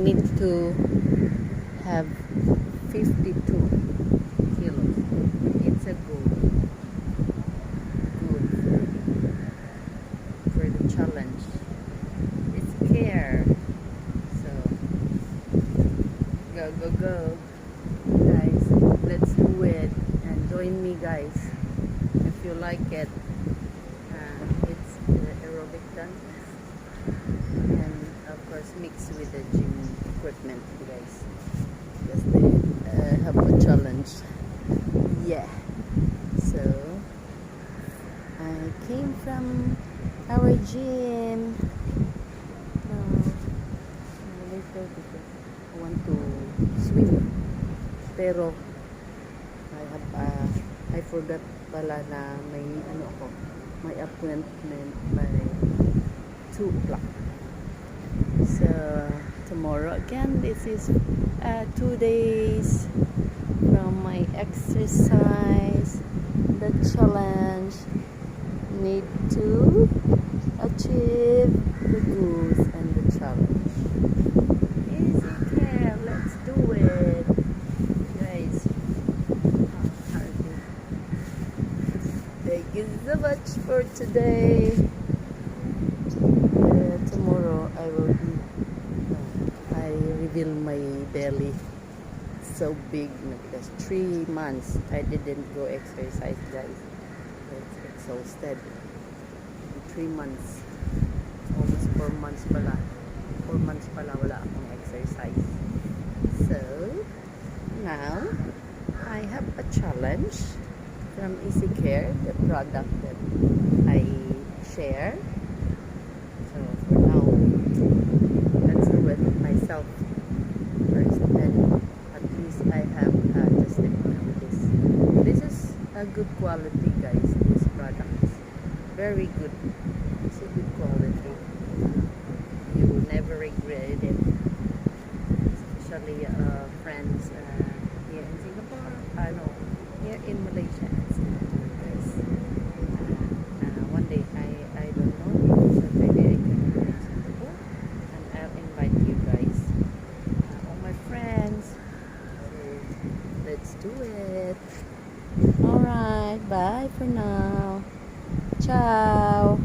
need to have 52 kilos. It's a good for the challenge. It's care. So go guys, let's do it and join me guys if you like it. It's aerobic dance and of course mixed with the gym equipment guys, because they have a challenge. Yeah, so I came from our gym later because I want to swim, pero I forgot pala na may appointment by 2 o'clock. So tomorrow again, this is 2 days from my exercise. The challenge need to achieve the goals and the challenge. Easy care, let's do it guys. Thank you so much for today. Tomorrow I reveal my belly so big because 3 months I didn't go exercise guys. It's exhausted. 3 months, almost 4 months pala. 4 months pala wala akong exercise. So now I have a challenge from Easy Care, the product that I share. So for now, let's do it myself first, and at least I have testimony of this. This is a good quality guys. This product is very good. It's a good quality. You will never regret it. Especially friends here in Singapore. No, here in Malaysia. Yes. One day I don't know if Saturday I can go in Singapore, and I'll invite you guys, all my friends. So let's do it. Alright, bye for now. Ciao.